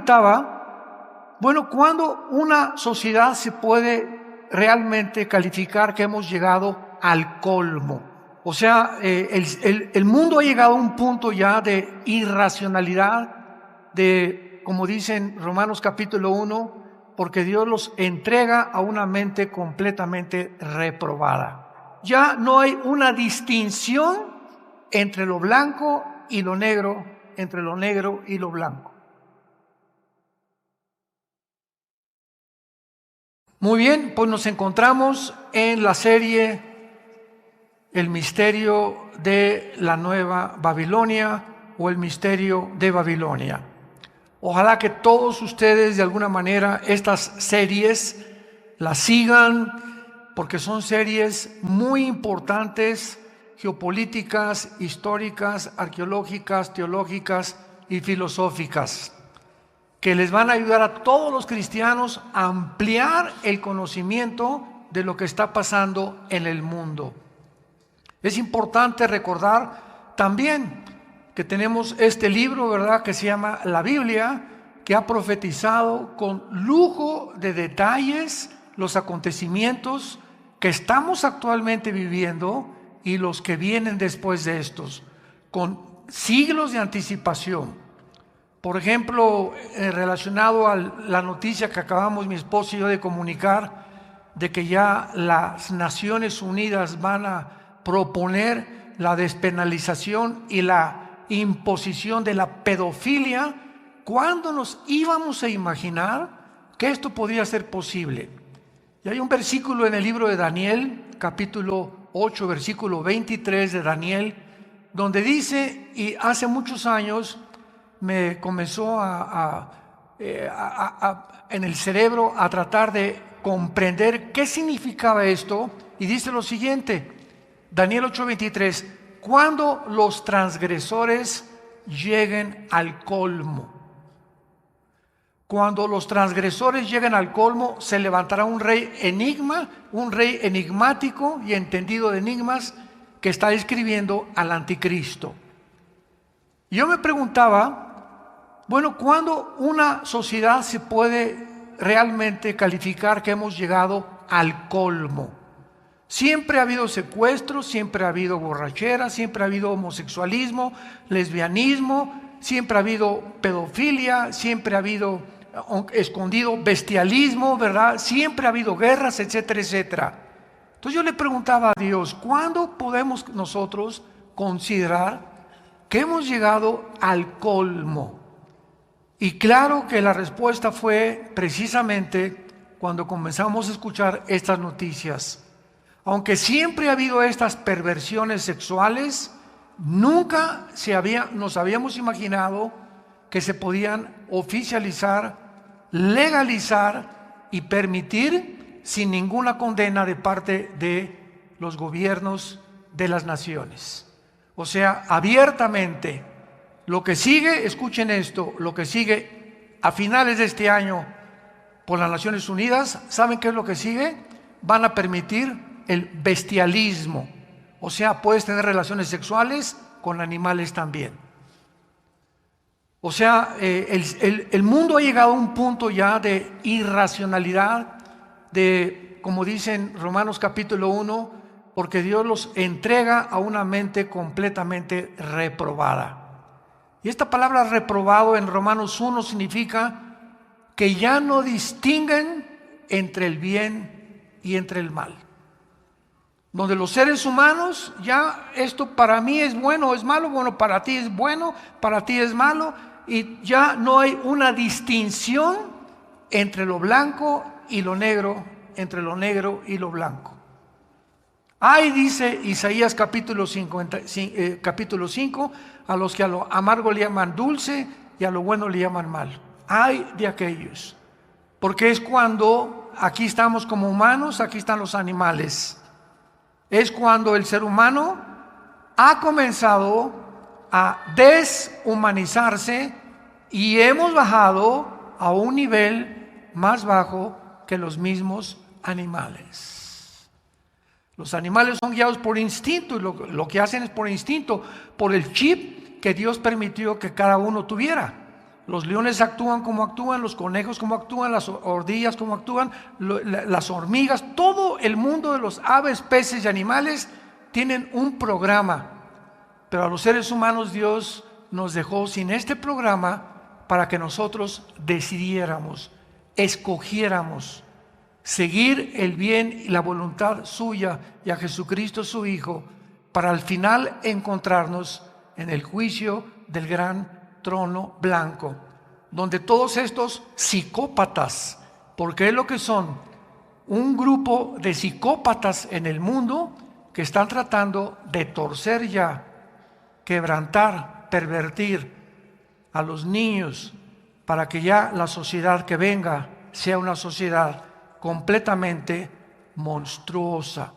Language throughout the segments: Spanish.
preguntaba, bueno, ¿cuándo una sociedad se puede realmente calificar que hemos llegado al colmo? O sea, el mundo ha llegado a un punto ya de irracionalidad, de, como dicen Romanos capítulo 1, porque Dios los entrega a una mente completamente reprobada. Ya no hay una distinción entre lo blanco y lo negro, entre lo negro y lo blanco. Muy bien, pues nos encontramos en la serie El misterio de la Nueva Babilonia o el misterio de Babilonia. Ojalá que todos ustedes de alguna manera estas series las sigan, porque son series muy importantes, geopolíticas, históricas, arqueológicas, teológicas y filosóficas, que les van a ayudar a todos los cristianos a ampliar el conocimiento de lo que está pasando en el mundo. Es importante recordar también que tenemos este libro, ¿verdad?, que se llama la Biblia, que ha profetizado con lujo de detalles los acontecimientos que estamos actualmente viviendo y los que vienen después de estos, con siglos de anticipación. Por ejemplo, relacionado a la noticia que acabamos mi esposo y yo de comunicar, de que ya las Naciones Unidas van a proponer la despenalización y la imposición de la pedofilia. ¿Cuándo nos íbamos a imaginar que esto podía ser posible? Y hay un versículo en el libro de Daniel, capítulo 8, versículo 23 de Daniel, donde dice, y hace muchos años me comenzó en el cerebro a tratar de comprender qué significaba esto, y dice lo siguiente, Daniel 8:23, cuando los transgresores lleguen al colmo. Cuando los transgresores lleguen al colmo, se levantará un rey enigmático y entendido de enigmas, que está describiendo al anticristo. Yo me preguntaba, bueno, ¿cuándo una sociedad se puede realmente calificar que hemos llegado al colmo? Siempre ha habido secuestros, siempre ha habido borrachera, siempre ha habido homosexualismo, lesbianismo, siempre ha habido pedofilia, siempre ha habido escondido bestialismo, ¿verdad? Siempre ha habido guerras, etcétera, etcétera. Entonces yo le preguntaba a Dios, ¿cuándo podemos nosotros considerar que hemos llegado al colmo? Y claro que la respuesta fue precisamente cuando comenzamos a escuchar estas noticias. Aunque siempre ha habido estas perversiones sexuales, nunca nos habíamos imaginado que se podían oficializar, legalizar y permitir sin ninguna condena de parte de los gobiernos de las naciones. O sea, abiertamente. Lo que sigue, escuchen esto, lo que sigue a finales de este año por las Naciones Unidas, ¿saben qué es lo que sigue? Van a permitir el bestialismo, o sea, puedes tener relaciones sexuales con animales también. O sea, el mundo ha llegado a un punto ya de irracionalidad, de, como dicen Romanos capítulo 1, porque Dios los entrega a una mente completamente reprobada. Y esta palabra reprobado en Romanos 1 significa que ya no distinguen entre el bien y entre el mal. Donde los seres humanos, ya esto para mí es bueno o es malo, bueno, para ti es bueno, para ti es malo, y ya no hay una distinción entre lo blanco y lo negro, entre lo negro y lo blanco. Ay, dice Isaías capítulo 5, a los que a lo amargo le llaman dulce y a lo bueno le llaman mal. Ay de aquellos, porque es cuando aquí estamos como humanos, aquí están los animales. Es cuando el ser humano ha comenzado a deshumanizarse y hemos bajado a un nivel más bajo que los mismos animales. Los animales son guiados por instinto y lo que hacen es por instinto, por el chip que Dios permitió que cada uno tuviera. Los leones actúan como actúan, los conejos como actúan, las ardillas como actúan, las hormigas, todo el mundo de los aves, peces y animales tienen un programa. Pero a los seres humanos Dios nos dejó sin este programa para que nosotros decidiéramos, escogiéramos seguir el bien y la voluntad suya y a Jesucristo su Hijo, para al final encontrarnos en el juicio del gran trono blanco, donde todos estos psicópatas, porque es lo que son, un grupo de psicópatas en el mundo que están tratando de torcer ya, quebrantar, pervertir a los niños, para que ya la sociedad que venga sea una sociedad completamente monstruosa.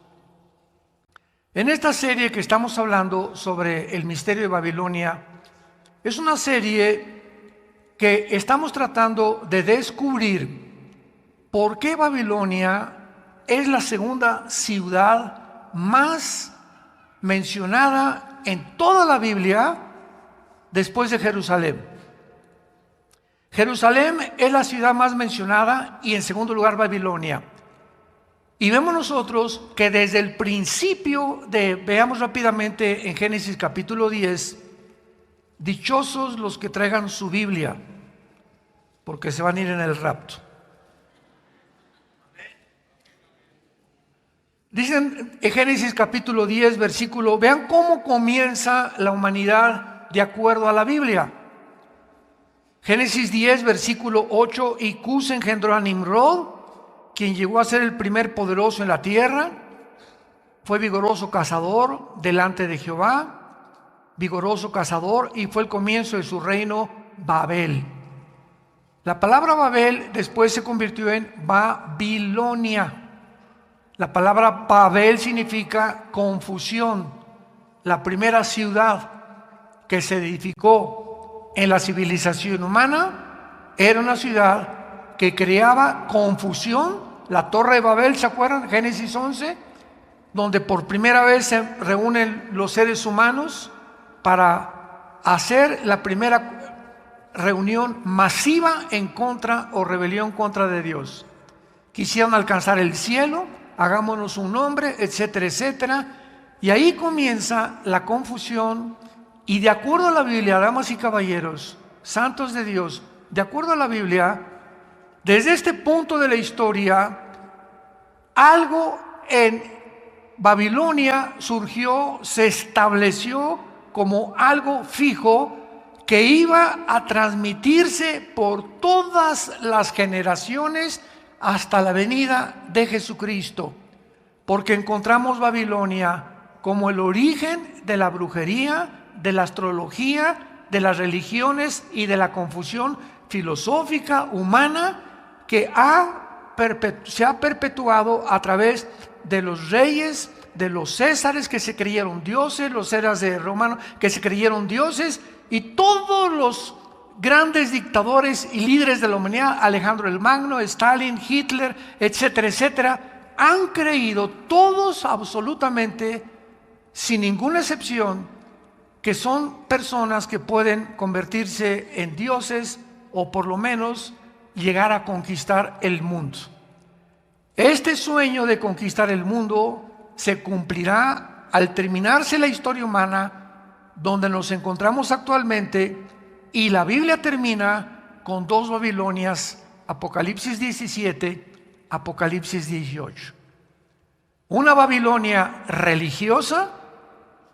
En esta serie que estamos hablando sobre el misterio de Babilonia, es una serie que estamos tratando de descubrir por qué Babilonia es la segunda ciudad más mencionada en toda la Biblia después de Jerusalén. Jerusalén es la ciudad más mencionada y en segundo lugar Babilonia. Y vemos nosotros que desde el principio veamos rápidamente en Génesis capítulo 10, dichosos los que traigan su Biblia, porque se van a ir en el rapto. Dicen en Génesis capítulo 10, versículo, vean cómo comienza la humanidad de acuerdo a la Biblia. Génesis 10, versículo 8, y Cus engendró a Nimrod, quien llegó a ser el primer poderoso en la tierra. Fue vigoroso cazador delante de Jehová, vigoroso cazador, y fue el comienzo de su reino Babel. La palabra Babel después se convirtió en Babilonia. La palabra Babel significa confusión. La primera ciudad que se edificó en la civilización humana era una ciudad que creaba confusión. La Torre de Babel, ¿se acuerdan? Génesis 11, donde por primera vez se reúnen los seres humanos para hacer la primera reunión masiva en contra o rebelión contra de Dios. Quisieron alcanzar el cielo, hagámonos un nombre, etcétera, etcétera. Y ahí comienza la confusión. Y de acuerdo a la Biblia, damas y caballeros, santos de Dios, de acuerdo a la Biblia, desde este punto de la historia, algo en Babilonia surgió, se estableció como algo fijo que iba a transmitirse por todas las generaciones hasta la venida de Jesucristo, porque encontramos Babilonia como el origen de la brujería, de la astrología, de las religiones y de la confusión filosófica humana que se ha perpetuado a través de los reyes, de los césares que se creyeron dioses, los eras de romanos que se creyeron dioses, y todos los grandes dictadores y líderes de la humanidad, Alejandro el Magno, Stalin, Hitler, etcétera, etcétera, han creído todos absolutamente, sin ninguna excepción, que son personas que pueden convertirse en dioses o por lo menos llegar a conquistar el mundo. Este sueño de conquistar el mundo se cumplirá al terminarse la historia humana donde nos encontramos actualmente, y la Biblia termina con dos Babilonias, Apocalipsis 17, Apocalipsis 18. Una Babilonia religiosa,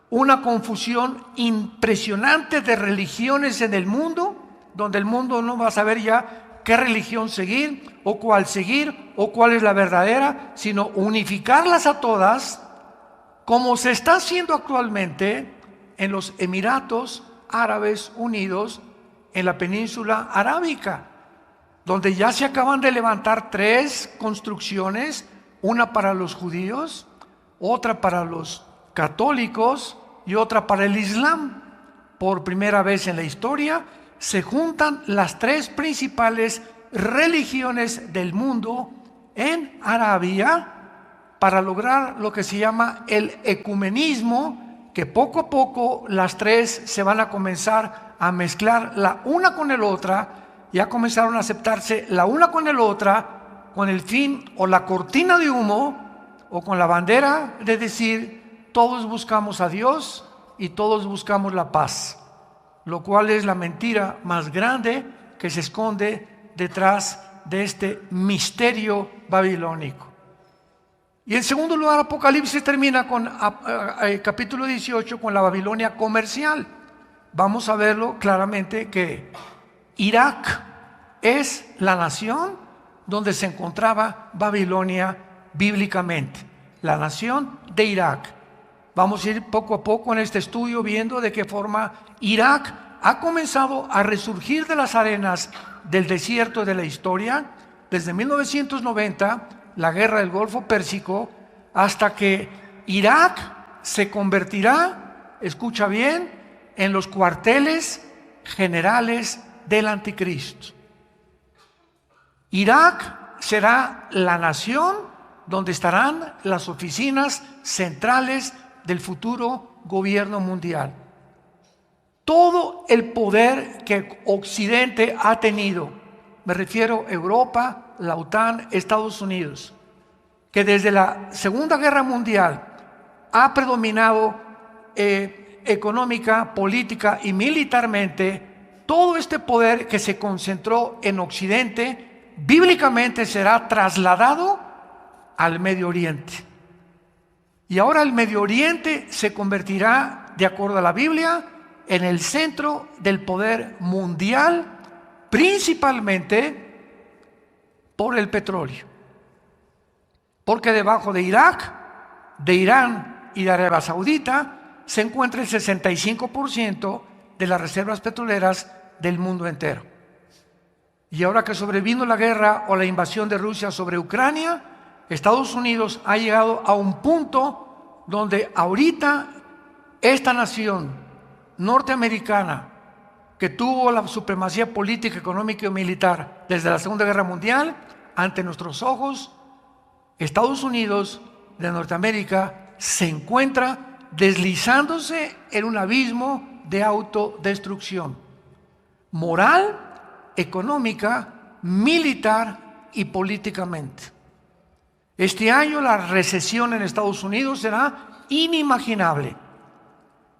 una confusión impresionante de religiones en el mundo, donde el mundo no va a saber ya qué religión seguir o cuál es la verdadera, sino unificarlas a todas, como se está haciendo actualmente en los Emiratos Árabes Unidos, en la península arábica, donde ya se acaban de levantar 3 construcciones, una para los judíos, otra para los católicos y otra para el Islam. Por primera vez en la historia se juntan las 3 principales religiones del mundo en Arabia para lograr lo que se llama el ecumenismo, que poco a poco las 3 se van a comenzar a mezclar la una con la otra, ya comenzaron a aceptarse la una con la otra, con el fin o la cortina de humo o con la bandera de decir todos buscamos a Dios y todos buscamos la paz, lo cual es la mentira más grande que se esconde detrás de este misterio babilónico. Y en segundo lugar, Apocalipsis termina con capítulo 18 con la Babilonia comercial. Vamos a verlo claramente que Irak es la nación donde se encontraba Babilonia bíblicamente, la nación de Irak. Vamos a ir poco a poco en este estudio viendo de qué forma Irak ha comenzado a resurgir de las arenas del desierto de la historia desde 1990, la guerra del Golfo Pérsico, hasta que Irak se convertirá, escucha bien, en los cuarteles generales del anticristo. Irak será la nación donde estarán las oficinas centrales del futuro gobierno mundial. Todo el poder que Occidente ha tenido, me refiero a Europa, la OTAN, Estados Unidos, que desde la Segunda Guerra Mundial ha predominado económica, política y militarmente, todo este poder que se concentró en Occidente, bíblicamente será trasladado al Medio Oriente. Y ahora el Medio Oriente se convertirá, de acuerdo a la Biblia, en el centro del poder mundial, principalmente por el petróleo. Porque debajo de Irak, de Irán y de Arabia Saudita se encuentra el 65% de las reservas petroleras del mundo entero. Y ahora que sobrevino la guerra o la invasión de Rusia sobre Ucrania, Estados Unidos ha llegado a un punto donde ahorita esta nación norteamericana, que tuvo la supremacía política, económica y militar desde la Segunda Guerra Mundial, ante nuestros ojos, Estados Unidos de Norteamérica se encuentra deslizándose en un abismo de autodestrucción moral, económica, militar y políticamente. Este año la recesión en Estados Unidos será inimaginable.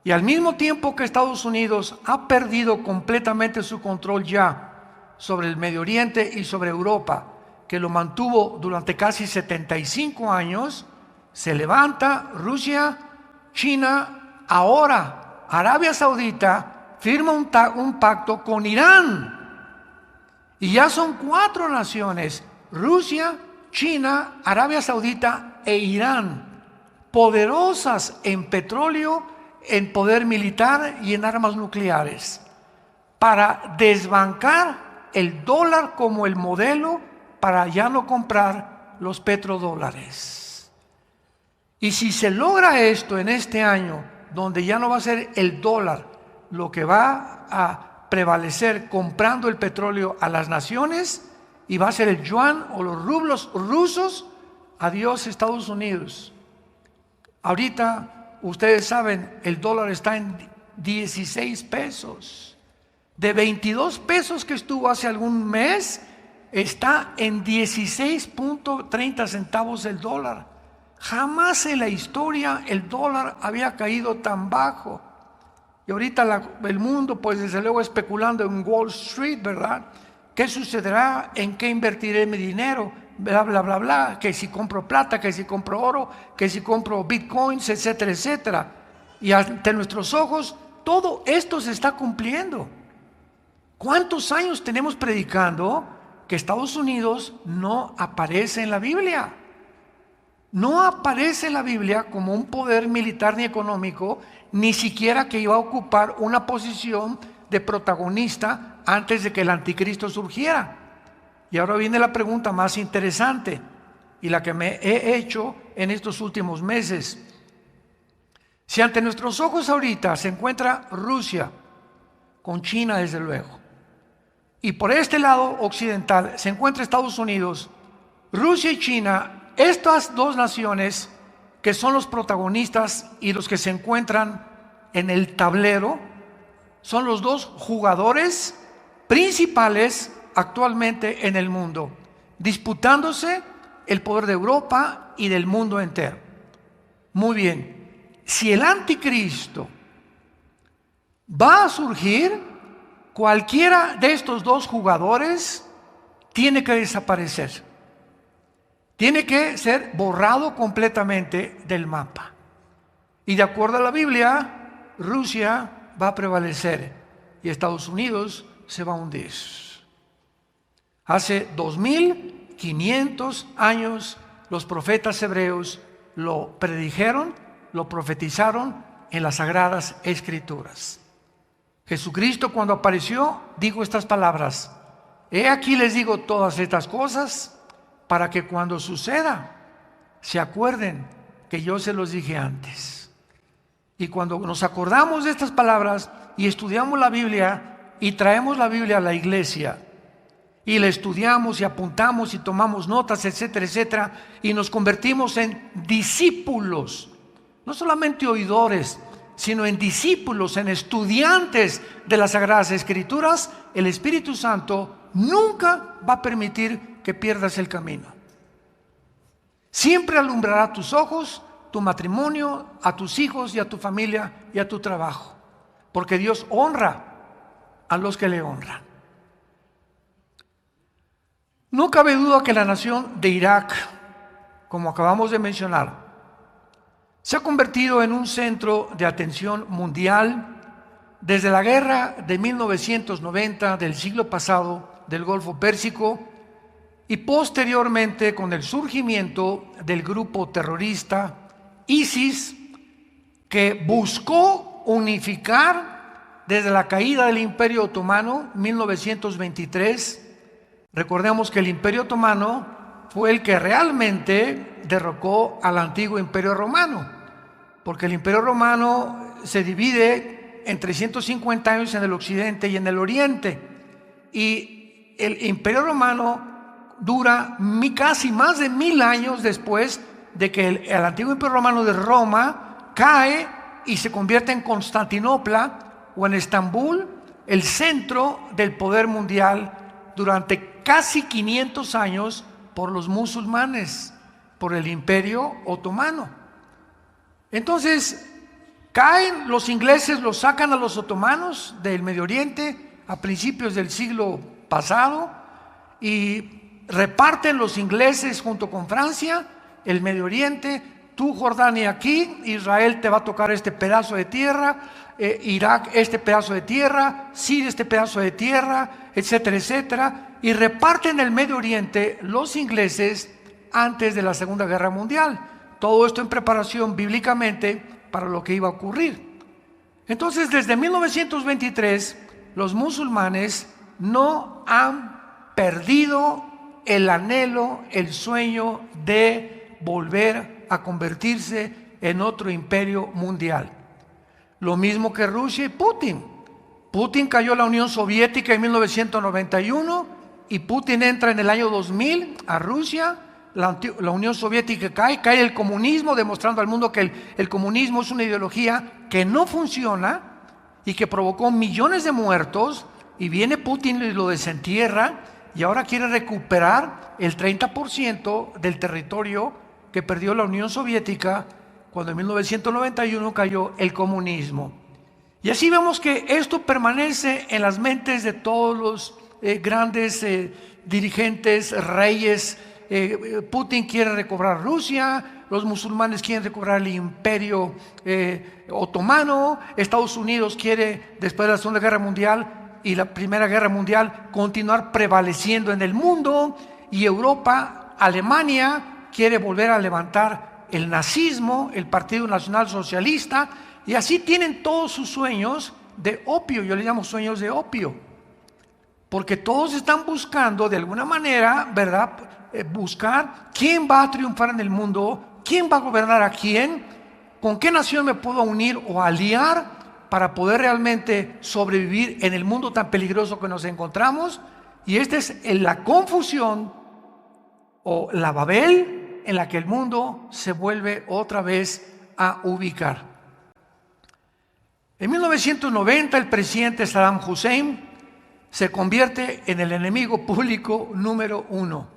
Y al mismo tiempo que Estados Unidos ha perdido completamente su control ya sobre el Medio Oriente y sobre Europa, que lo mantuvo durante casi 75 años, se levanta Rusia, China, ahora Arabia Saudita firma un pacto con Irán. Y ya son 4 naciones, Rusia, China, Arabia Saudita e Irán, poderosas en petróleo, en poder militar y en armas nucleares, para desbancar el dólar como el modelo para ya no comprar los petrodólares. Y si se logra esto en este año, donde ya no va a ser el dólar lo que va a prevalecer comprando el petróleo a las naciones, y va a ser el yuan o los rublos rusos, adiós Estados Unidos. Ahorita ustedes saben, el dólar está en 16 pesos. De 22 pesos que estuvo hace algún mes, está en 16.30 centavos el dólar. Jamás en la historia el dólar había caído tan bajo. Y ahorita el mundo, pues desde luego especulando en Wall Street, ¿verdad? ¿Qué sucederá? ¿En qué invertiré mi dinero? Bla, bla, bla, bla, que si compro plata, que si compro oro, que si compro bitcoins, etcétera, etcétera. Y ante nuestros ojos, todo esto se está cumpliendo. ¿Cuántos años tenemos predicando que Estados Unidos no aparece en la Biblia? No aparece en la Biblia como un poder militar ni económico, ni siquiera que iba a ocupar una posición de protagonista antes de que el anticristo surgiera. Y ahora viene la pregunta más interesante y la que me he hecho en estos últimos meses. Si ante nuestros ojos ahorita se encuentra Rusia, con China desde luego, y por este lado occidental se encuentra Estados Unidos, Rusia y China, estas dos naciones que son los protagonistas y los que se encuentran en el tablero, son los dos jugadores principales actualmente en el mundo, disputándose el poder de Europa y del mundo entero. Muy bien, si el anticristo va a surgir, cualquiera de estos dos jugadores tiene que desaparecer. Tiene que ser borrado completamente del mapa. Y de acuerdo a la Biblia, Rusia va a prevalecer y Estados Unidos se va a hundir. Hace 2500 años los profetas hebreos lo predijeron, lo profetizaron en las Sagradas Escrituras. Jesucristo, cuando apareció, dijo estas palabras: he aquí les digo todas estas cosas para que cuando suceda se acuerden que yo se los dije antes. Y cuando nos acordamos de estas palabras y estudiamos la Biblia y traemos la Biblia a la iglesia y la estudiamos y apuntamos y tomamos notas, etcétera, etcétera, y nos convertimos en discípulos, no solamente oidores, sino en discípulos, en estudiantes de las Sagradas Escrituras, el Espíritu Santo nunca va a permitir que pierdas el camino. Siempre alumbrará tus ojos, tu matrimonio, a tus hijos y a tu familia y a tu trabajo, porque Dios honra a los que le honran. No cabe duda que la nación de Irak, como acabamos de mencionar, se ha convertido en un centro de atención mundial desde la guerra de 1990 del siglo pasado del Golfo Pérsico y posteriormente con el surgimiento del grupo terrorista ISIS, que buscó unificar desde la caída del Imperio Otomano 1923. Recordemos que el Imperio Otomano fue el que realmente derrocó al antiguo Imperio Romano, porque el Imperio Romano se divide en 350 años en el occidente y en el oriente, y el Imperio Romano dura casi más de 1000 años después de que el antiguo Imperio Romano de Roma cae y se convierte en Constantinopla o en Estambul, el centro del poder mundial durante casi 500 años por los musulmanes, por el Imperio Otomano. Entonces, caen los ingleses, los sacan a los otomanos del Medio Oriente a principios del siglo pasado y reparten los ingleses junto con Francia el Medio Oriente. Tú, Jordania, aquí, Israel te va a tocar este pedazo de tierra, Irak este pedazo de tierra, Siria este pedazo de tierra, etcétera, etcétera, y reparten el Medio Oriente los ingleses antes de la Segunda Guerra Mundial. Todo esto en preparación bíblicamente para lo que iba a ocurrir. Entonces, desde 1923, los musulmanes no han perdido el anhelo, el sueño de volver a convertirse en otro imperio mundial. Lo mismo que Rusia y Putin. Putin cayó la Unión Soviética en 1991 y Putin entra en el año 2000 a Rusia. La Unión Soviética cae el comunismo, demostrando al mundo que el comunismo es una ideología que no funciona y que provocó millones de muertos, y viene Putin y lo desentierra y ahora quiere recuperar el 30% del territorio que perdió la Unión Soviética cuando en 1991 cayó el comunismo. Y así vemos que esto permanece en las mentes de todos los grandes dirigentes, reyes. Putin quiere recobrar Rusia, los musulmanes quieren recobrar el Imperio Otomano, Estados Unidos quiere, después de la Segunda Guerra Mundial y la Primera Guerra Mundial, continuar prevaleciendo en el mundo, y Europa, Alemania, quiere volver a levantar el nazismo, el Partido Nacional Socialista, y así tienen todos sus sueños de opio. Yo les llamo sueños de opio, porque todos están buscando de alguna manera, ¿verdad?, buscar quién va a triunfar en el mundo, quién va a gobernar a quién, con qué nación me puedo unir o aliar para poder realmente sobrevivir en el mundo tan peligroso que nos encontramos. Y esta es la confusión o la Babel en la que el mundo se vuelve otra vez a ubicar. En 1990 el presidente Saddam Hussein se convierte en el enemigo público número 1.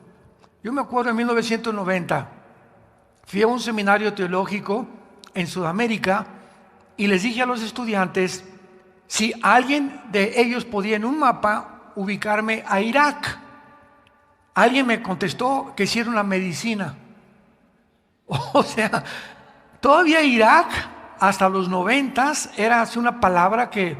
Yo me acuerdo en 1990, fui a un seminario teológico en Sudamérica y les dije a los estudiantes si alguien de ellos podía en un mapa ubicarme a Irak. Alguien me contestó que hiciera una medicina. O sea, todavía Irak hasta los 90 era así una palabra que,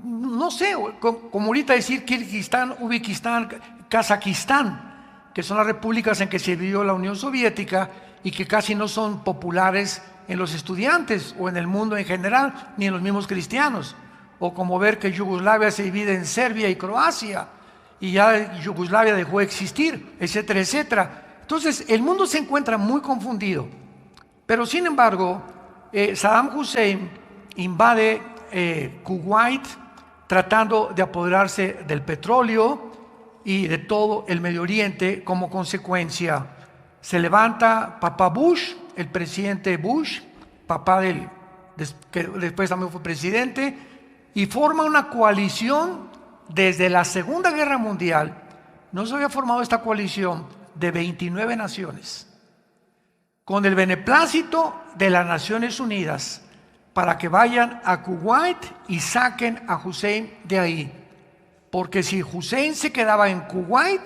no sé, como ahorita decir Kirguistán, Uzbekistán, Kazajistán, que son las repúblicas en que se dividió la Unión Soviética y que casi no son populares en los estudiantes o en el mundo en general, ni en los mismos cristianos. O como ver que Yugoslavia se divide en Serbia y Croacia, y ya Yugoslavia dejó de existir, etcétera, etcétera. Entonces, el mundo se encuentra muy confundido. Pero, sin embargo, Saddam Hussein invade Kuwait tratando de apoderarse del petróleo y de todo el Medio Oriente. Como consecuencia, se levanta Papá Bush, el presidente Bush, papá que después también fue presidente, y forma una coalición desde la Segunda Guerra Mundial. No se había formado esta coalición de 29 naciones, con el beneplácito de las Naciones Unidas, para que vayan a Kuwait y saquen a Hussein de ahí. Porque si Hussein se quedaba en Kuwait,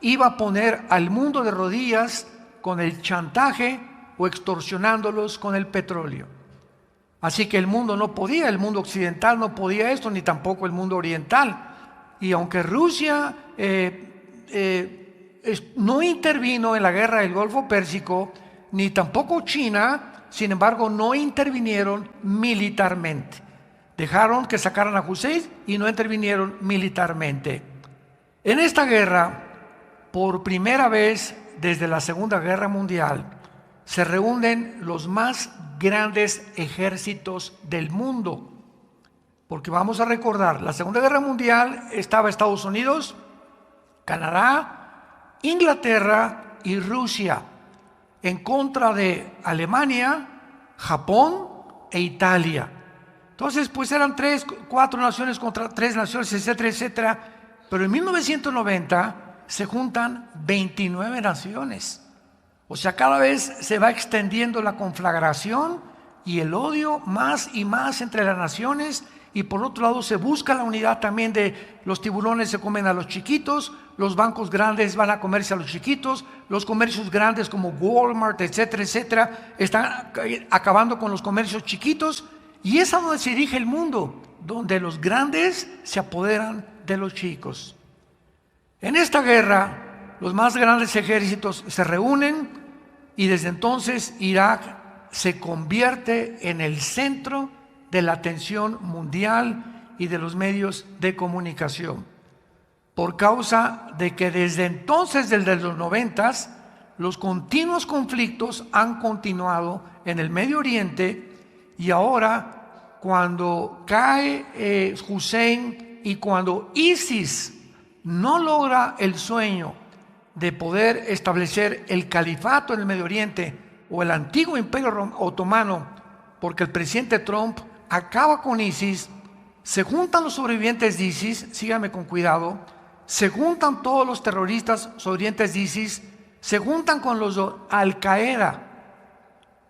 iba a poner al mundo de rodillas con el chantaje o extorsionándolos con el petróleo. Así que el mundo no podía, el mundo occidental no podía esto, ni tampoco el mundo oriental. Y aunque Rusia no intervino en la guerra del Golfo Pérsico, ni tampoco China, sin embargo, no intervinieron militarmente. Dejaron que sacaran a Hussein y no intervinieron militarmente. En esta guerra, por primera vez desde la Segunda Guerra Mundial, se reúnen los más grandes ejércitos del mundo. Porque vamos a recordar, la Segunda Guerra Mundial estaba Estados Unidos, Canadá, Inglaterra y Rusia en contra de Alemania, Japón e Italia. Entonces, pues eran 3, 4 naciones contra 3 naciones, etcétera, etcétera. Pero en 1990 se juntan 29 naciones. O sea, cada vez se va extendiendo la conflagración y el odio más y más entre las naciones. Y por otro lado se busca la unidad también de los tiburones se comen a los chiquitos, los bancos grandes van a comerse a los chiquitos, los comercios grandes como Walmart, etcétera, etcétera, están acabando con los comercios chiquitos. Y es a donde se dirige el mundo, donde los grandes se apoderan de los chicos. En esta guerra, los más grandes ejércitos se reúnen y desde entonces Irak se convierte en el centro de la atención mundial y de los medios de comunicación, por causa de que desde entonces, desde los 90s, los continuos conflictos han continuado en el Medio Oriente. Y ahora, cuando cae Hussein y cuando ISIS no logra el sueño de poder establecer el califato en el Medio Oriente o el antiguo imperio otomano, porque el presidente Trump acaba con ISIS, se juntan los sobrevivientes de ISIS, síganme con cuidado, se juntan todos los terroristas sobrevivientes de ISIS, se juntan con los de Al-Qaeda.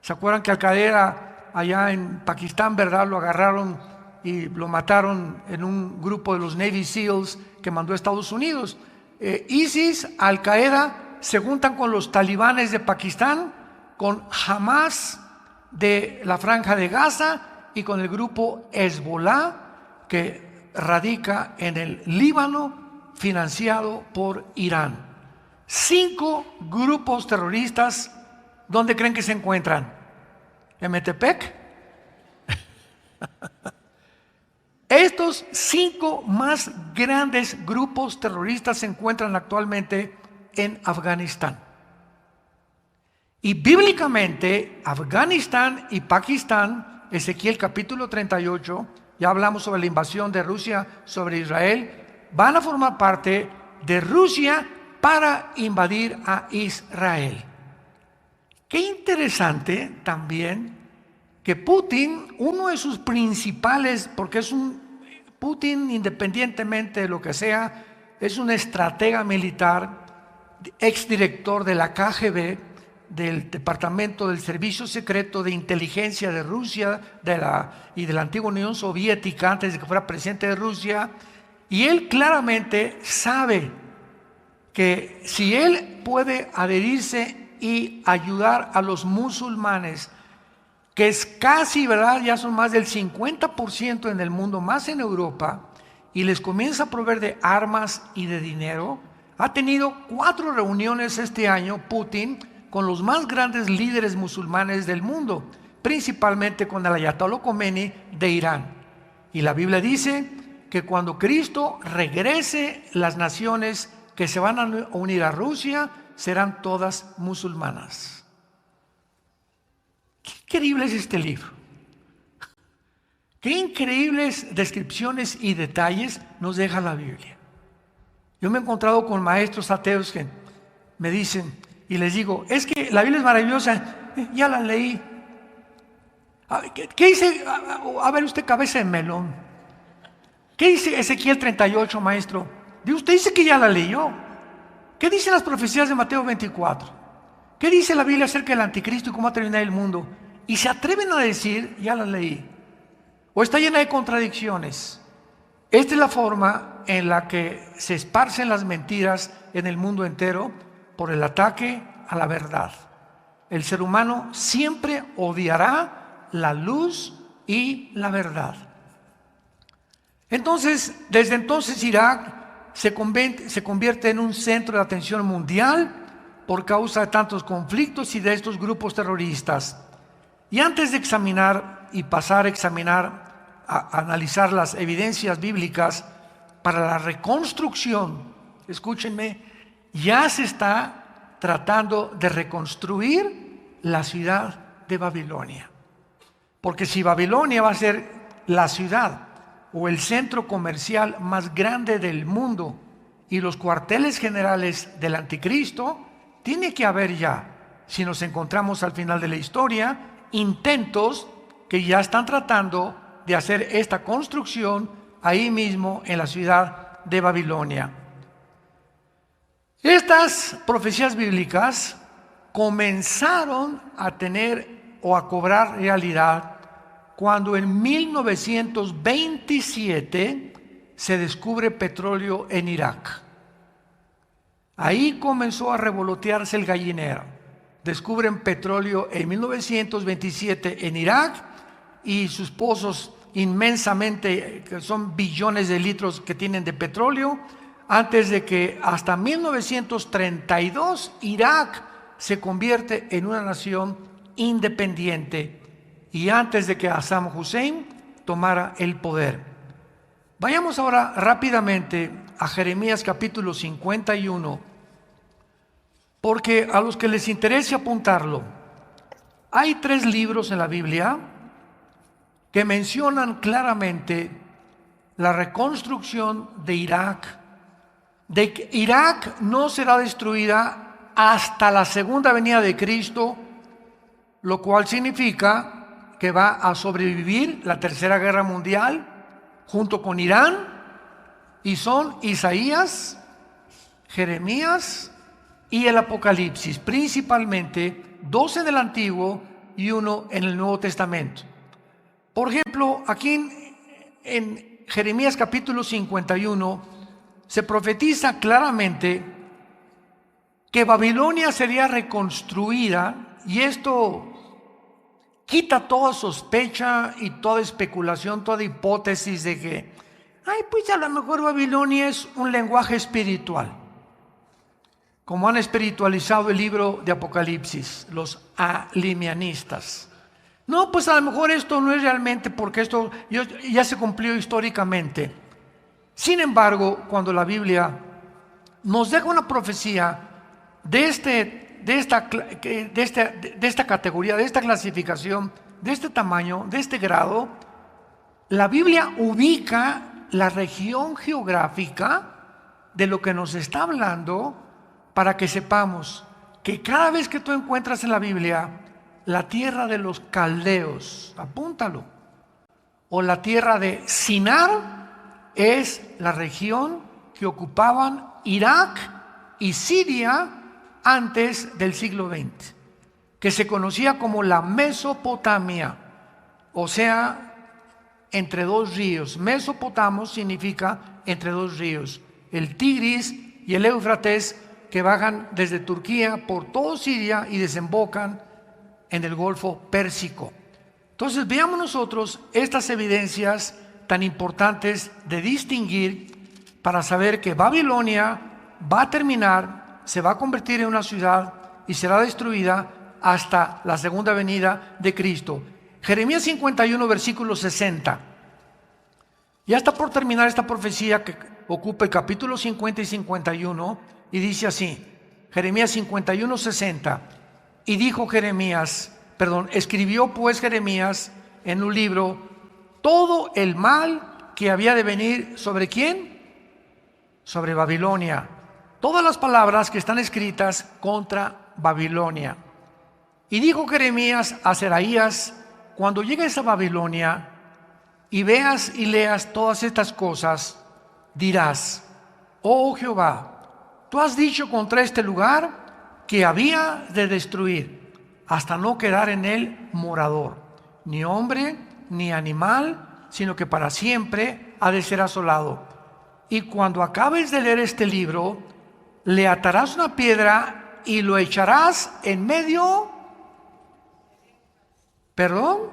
¿Se acuerdan que Al-Qaeda allá en Pakistán, verdad, lo agarraron y lo mataron en un grupo de los Navy SEALs que mandó a Estados Unidos? ISIS, Al-Qaeda se juntan con los talibanes de Pakistán, con Hamas de la Franja de Gaza y con el grupo Hezbollah que radica en el Líbano, financiado por Irán. 5 grupos terroristas. ¿Dónde creen que se encuentran? ¿En Metepec? Estos 5 más grandes grupos terroristas se encuentran actualmente en Afganistán. Y bíblicamente, Afganistán y Pakistán, Ezequiel capítulo 38, ya hablamos sobre la invasión de Rusia sobre Israel, van a formar parte de Rusia para invadir a Israel. Qué interesante también que Putin, uno de sus principales, porque Putin, independientemente de lo que sea, es un estratega militar, exdirector de la KGB, del Departamento del Servicio Secreto de Inteligencia de Rusia y de la antigua Unión Soviética, antes de que fuera presidente de Rusia, y él claramente sabe que si él puede adherirse y ayudar a los musulmanes, que es casi, ¿verdad?, ya son más del 50% en el mundo, más en Europa, y les comienza a proveer de armas y de dinero. Ha tenido 4 reuniones este año, Putin, con los más grandes líderes musulmanes del mundo, principalmente con el Ayatollah Khomeini de Irán. Y la Biblia dice que cuando Cristo regrese, las naciones que se van a unir a Rusia serán todas musulmanas. Qué increíble es este libro. Qué increíbles descripciones y detalles nos deja la Biblia. Yo me he encontrado con maestros ateos que me dicen, y les digo, es que la Biblia es maravillosa, ya la leí. ¿Qué dice? A ver usted, cabeza de melón. ¿Qué dice Ezequiel 38, maestro? Usted dice que ya la leyó. ¿Qué dicen las profecías de Mateo 24? ¿Qué dice la Biblia acerca del anticristo y cómo va a terminar el mundo? Y se atreven a decir, ya la leí. O está llena de contradicciones. Esta es la forma en la que se esparcen las mentiras en el mundo entero por el ataque a la verdad. El ser humano siempre odiará la luz y la verdad. Entonces, desde entonces Irak se convierte en un centro de atención mundial por causa de tantos conflictos y de estos grupos terroristas. Y antes de examinar y pasar a analizar las evidencias bíblicas para la reconstrucción, escúchenme, ya se está tratando de reconstruir la ciudad de Babilonia. Porque si Babilonia va a ser la ciudad o el centro comercial más grande del mundo y los cuarteles generales del anticristo, tiene que haber ya, si nos encontramos al final de la historia, intentos que ya están tratando de hacer esta construcción ahí mismo en la ciudad de Babilonia. Estas profecías bíblicas comenzaron a tener o a cobrar realidad cuando en 1927 se descubre petróleo en Irak. Ahí comenzó a revolotearse el gallinero. Descubren petróleo en 1927 en Irak y sus pozos inmensamente, que son billones de litros que tienen de petróleo, antes de que hasta 1932 Irak se convierte en una nación independiente y antes de que Saddam Hussein tomara el poder. Vayamos ahora rápidamente a Jeremías capítulo 51, porque a los que les interese apuntarlo, hay 3 libros en la Biblia que mencionan claramente la reconstrucción de Irak. De que Irak no será destruida hasta la segunda venida de Cristo, lo cual significa que va a sobrevivir la Tercera Guerra Mundial junto con Irán, y son Isaías, Jeremías y el Apocalipsis, principalmente 2 en el Antiguo y 1 en el Nuevo Testamento. Por ejemplo, aquí en Jeremías capítulo 51 se profetiza claramente que Babilonia sería reconstruida, y esto quita toda sospecha y toda especulación, toda hipótesis de que, pues a lo mejor Babilonia es un lenguaje espiritual, como han espiritualizado el libro de Apocalipsis, los alimianistas. No, pues a lo mejor esto no es realmente, porque esto ya se cumplió históricamente. Sin embargo, cuando la Biblia nos deja una profecía de esta categoría, de esta clasificación, de este tamaño, de este grado, la Biblia ubica la región geográfica de lo que nos está hablando para que sepamos que cada vez que tú encuentras en la Biblia la tierra de los caldeos, apúntalo, o la tierra de Sinar, es la región que ocupaban Irak y Siria antes del siglo XX, que se conocía como la Mesopotamia, o sea, entre dos ríos. Mesopotamo significa entre dos ríos, el Tigris y el Éufrates, que bajan desde Turquía por todo Siria y desembocan en el Golfo Pérsico. Entonces veamos nosotros estas evidencias tan importantes de distinguir para saber que Babilonia va a terminar, se va a convertir en una ciudad y será destruida hasta la segunda venida de Cristo. Jeremías 51, versículo 60. Ya está por terminar esta profecía que ocupa el capítulo 50 y 51, y dice así, Jeremías 51, 60. Y dijo escribió pues Jeremías en un libro todo el mal que había de venir ¿sobre quién? Sobre Babilonia. Todas las palabras que están escritas contra Babilonia. Y dijo Jeremías a Seraías, cuando llegues a Babilonia y veas y leas todas estas cosas, dirás, oh Jehová, tú has dicho contra este lugar que había de destruir, hasta no quedar en él morador, ni hombre, ni animal, sino que para siempre ha de ser asolado. Y cuando acabes de leer este libro, le atarás una piedra y lo echarás en medio. ¿Perdón?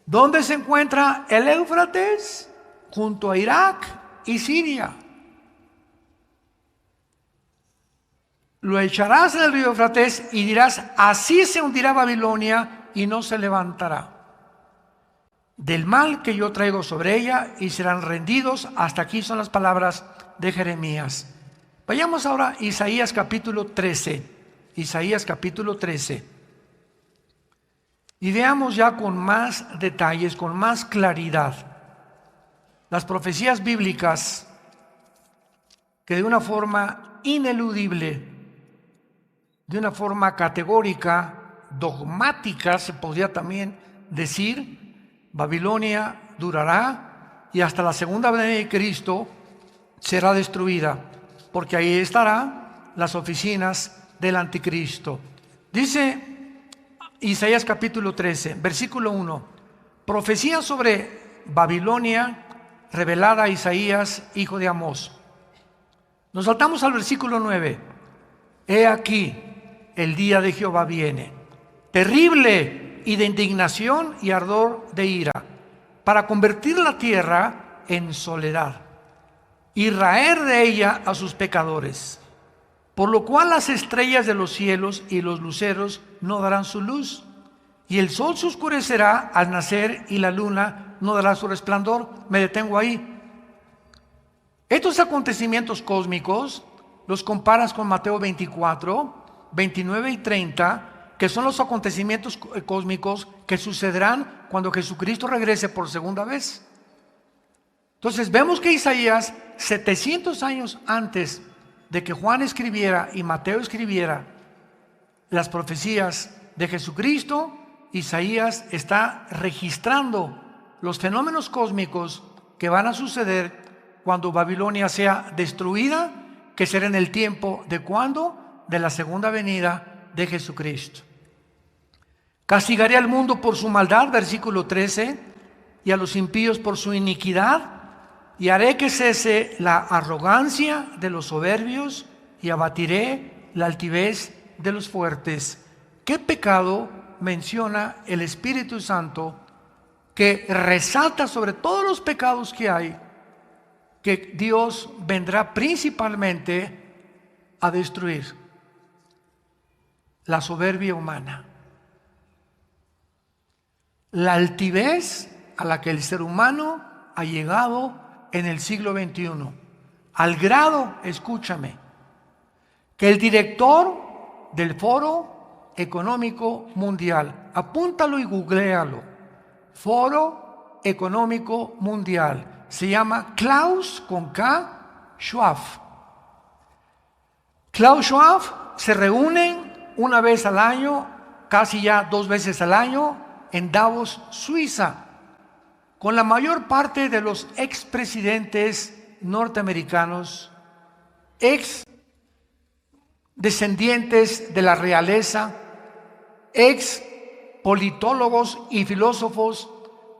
¿Dónde se encuentra el Éufrates? Junto a Irak y Siria. Lo echarás en el río Éufrates y dirás, así se hundirá Babilonia y no se levantará del mal que yo traigo sobre ella, y serán rendidos. Hasta aquí son las palabras de Jeremías. Vayamos ahora a Isaías capítulo 13. Isaías capítulo 13. Y veamos ya con más detalles, con más claridad, las profecías bíblicas que de una forma ineludible, de una forma categórica, dogmática, se podría también decir, Babilonia durará y hasta la segunda venida de Cristo será destruida, porque ahí estarán las oficinas del anticristo. Dice Isaías capítulo 13, versículo 1, profecía sobre Babilonia revelada a Isaías, hijo de Amós. Nos saltamos al versículo 9. He aquí, el día de Jehová viene, terrible y de indignación y ardor de ira, para convertir la tierra en soledad y raer de ella a sus pecadores. Por lo cual las estrellas de los cielos y los luceros no darán su luz, y el sol se oscurecerá al nacer y la luna no dará su resplandor. Me detengo ahí. Estos acontecimientos cósmicos los comparas con Mateo 24, 29 y 30, que son los acontecimientos cósmicos que sucederán cuando Jesucristo regrese por segunda vez. Entonces vemos que Isaías, 700 años antes de que Juan escribiera y Mateo escribiera las profecías de Jesucristo, Isaías está registrando los fenómenos cósmicos que van a suceder cuando Babilonia sea destruida, que será en el tiempo de ¿cuándo? De la segunda venida de Jesucristo. Castigaré al mundo por su maldad, versículo 13, y a los impíos por su iniquidad, y haré que cese la arrogancia de los soberbios, y abatiré la altivez de los fuertes. ¿Qué pecado menciona el Espíritu Santo que resalta sobre todos los pecados que hay, que Dios vendrá principalmente a destruir? La soberbia humana, la altivez a la que el ser humano ha llegado en el siglo XXI, al grado, escúchame, que el director del Foro Económico Mundial, apúntalo y googléalo, Foro Económico Mundial, se llama Klaus con K Schwab. Klaus Schwab se reúnen una vez al año, casi ya 2 veces al año en Davos, Suiza, con la mayor parte de los expresidentes norteamericanos, ex descendientes de la realeza, ex politólogos y filósofos,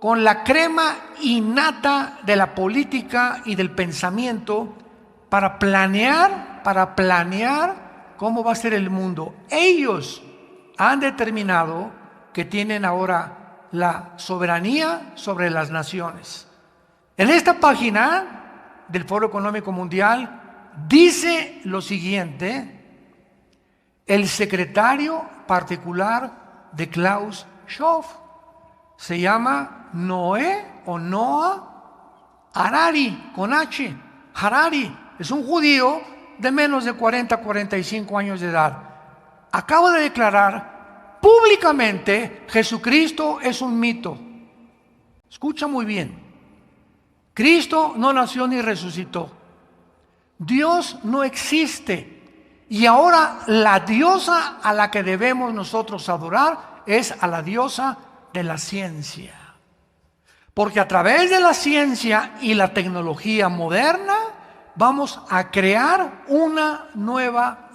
con la crema innata de la política y del pensamiento para planear cómo va a ser el mundo. Ellos han determinado que tienen ahora la soberanía sobre las naciones. En esta página del Foro Económico Mundial dice lo siguiente: el secretario particular de Klaus Schwab se llama Noah Harari, con H. Harari es un judío de menos de 45 años de edad. Acaba de declarar públicamente: Jesucristo es un mito. Escucha muy bien. Cristo no nació ni resucitó. Dios no existe. Y ahora la diosa a la que debemos nosotros adorar es a la diosa de la ciencia. Porque a través de la ciencia y la tecnología moderna vamos a crear una nueva